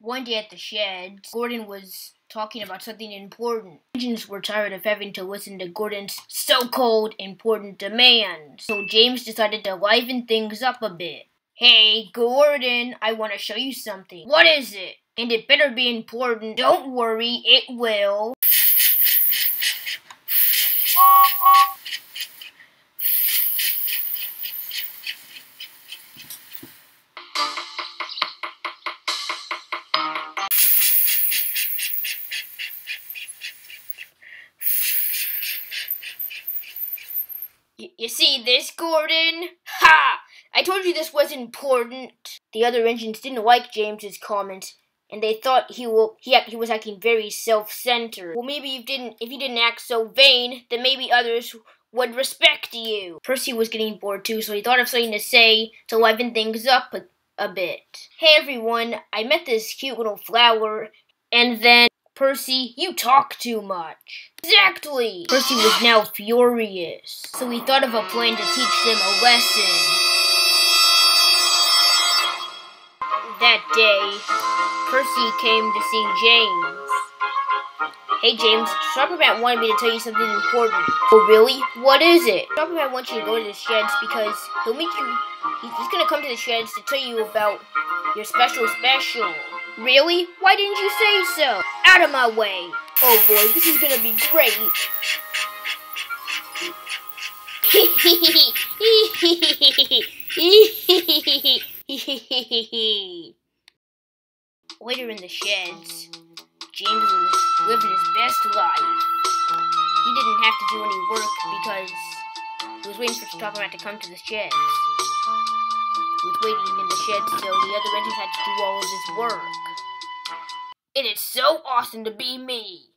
One day at the sheds, Gordon was talking about something important. Engines were tired of having to listen to Gordon's so-called important demands, so James decided to liven things up a bit. Hey, Gordon, I want to show you something. What is it? And it better be important. Don't worry, it will. You see this, Gordon? Ha! I told you this was important. The other engines didn't like James's comments, and they thought he was acting very self-centered. Well, maybe if you didn't act so vain, then maybe others would respect you. Percy was getting bored too, so he thought of something to say to liven things up a bit. Hey everyone, I met this cute little flower, and then Percy, you talk too much. Exactly! Percy was now furious, so he thought of a plan to teach them a lesson. That day, Percy came to see James. Hey James, Shoppermat wanted me to tell you something important. Oh really? What is it? Shoppermat wants you to go to the sheds because he'll meet you. He's gonna come to the sheds to tell you about your special. Really? Why didn't you say so? Out of my way! Oh boy, this is gonna be great! Later in the sheds, James was living his best life. He didn't have to do any work because he was waiting for Shoppermat to come to the sheds. He was waiting in the sheds so the other engines had to do all of his work. It is so awesome to be me,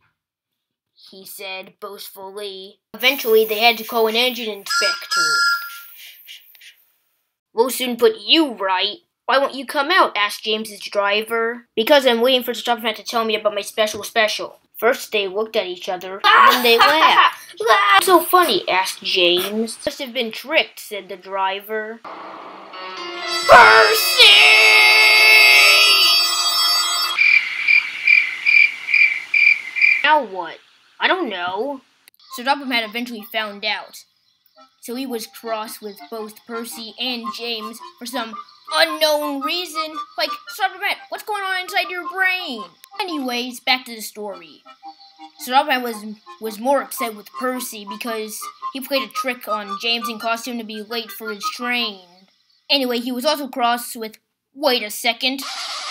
he said boastfully. Eventually, they had to call an engine inspector. We'll soon put you right. Why won't you come out? Asked James's driver. Because I'm waiting for the Shoppermat to tell me about my special. First, they looked at each other, and then they laughed. What's so funny? Asked James. Must have been tricked, said the driver. Percy! Now what? I don't know. So Shoppermat eventually found out. So he was cross with both Percy and James for some unknown reason. Like, Shoppermat, what's going on inside your brain? Anyways, back to the story. So Shoppermat was more upset with Percy because he played a trick on James and caused him to be late for his train. Anyway, he was also cross with... Wait a second.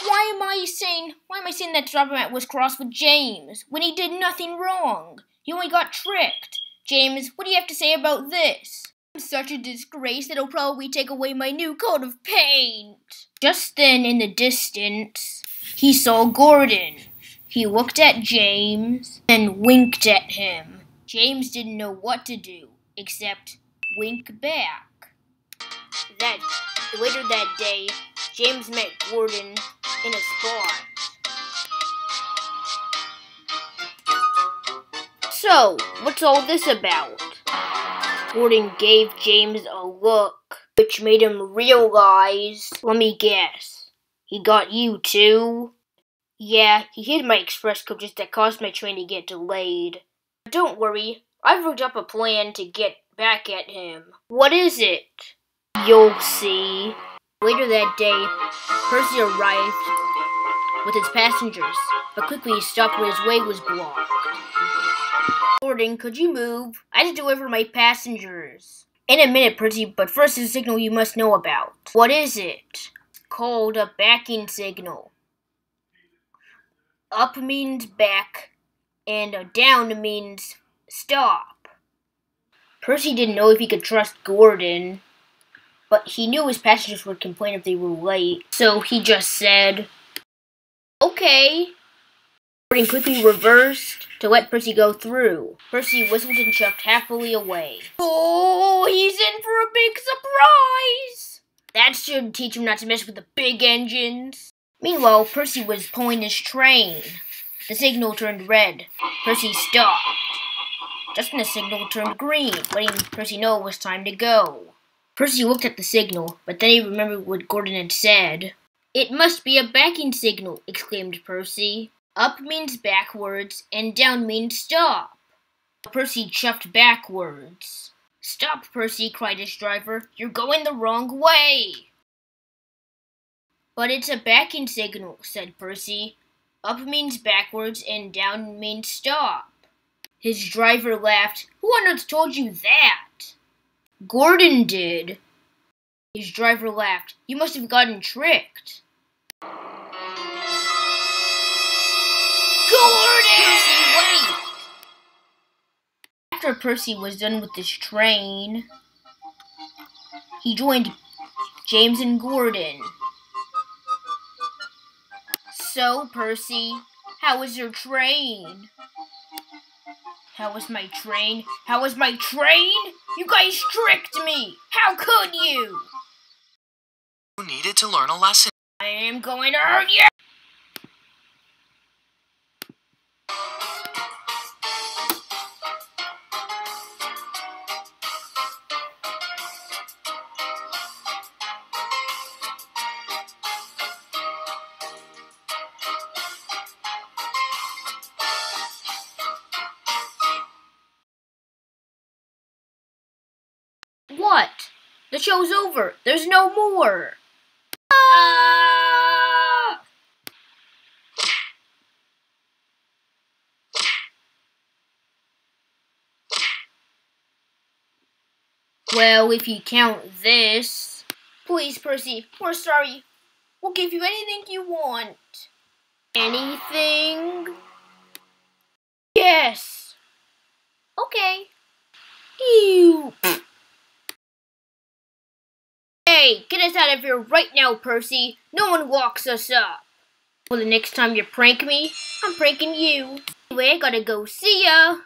Why am I saying that Shoppermat was cross with James when he did nothing wrong? He only got tricked. James, what do you have to say about this? I'm such a disgrace that it'll probably take away my new coat of paint. Just then, in the distance, he saw Gordon. He looked at James and winked at him. James didn't know what to do except wink back. Later that day, James met Gordon in a spot. So, what's all this about? Gordon gave James a look, which made him realize, let me guess, he got you too? Yeah, he hid my express coaches that caused my train to get delayed. But don't worry, I've worked up a plan to get back at him. What is it? You'll see. Later that day, Percy arrived with his passengers, but quickly he stopped when his way was blocked. Gordon, could you move? I had to deliver my passengers. In a minute, Percy, but first is a signal you must know about. What is it? Called a backing signal. Up means back, and down means stop. Percy didn't know if he could trust Gordon, but he knew his passengers would complain if they were late, so he just said, okay. Gordon quickly reversed to let Percy go through. Percy whistled and shoved happily away. Oh, he's in for a big surprise! That should teach him not to mess with the big engines. Meanwhile, Percy was pulling his train. The signal turned red. Percy stopped. Just when the signal turned green, letting Percy know it was time to go. Percy looked at the signal, but then he remembered what Gordon had said. It must be a backing signal, exclaimed Percy. Up means backwards, and down means stop. Percy chuffed backwards. Stop, Percy, cried his driver. You're going the wrong way. But it's a backing signal, said Percy. Up means backwards, and down means stop. His driver laughed. Who on earth told you that? Gordon did. His driver laughed. You must have gotten tricked. Gordon! Percy, wait! After Percy was done with his train, he joined James and Gordon. So, Percy, how was your train? How was my train? How was my train? You guys tricked me! How could you? You needed to learn a lesson. I am going to hurt you! What? The show's over. There's no more. Ah! Well, if you count this. Please, Percy, we're sorry. We'll give you anything you want. Anything? Yes. Okay. Ew. Hey, get us out of here right now, Percy. No one locks us up. Well, the next time you prank me, I'm pranking you. Anyway, I gotta go. See ya.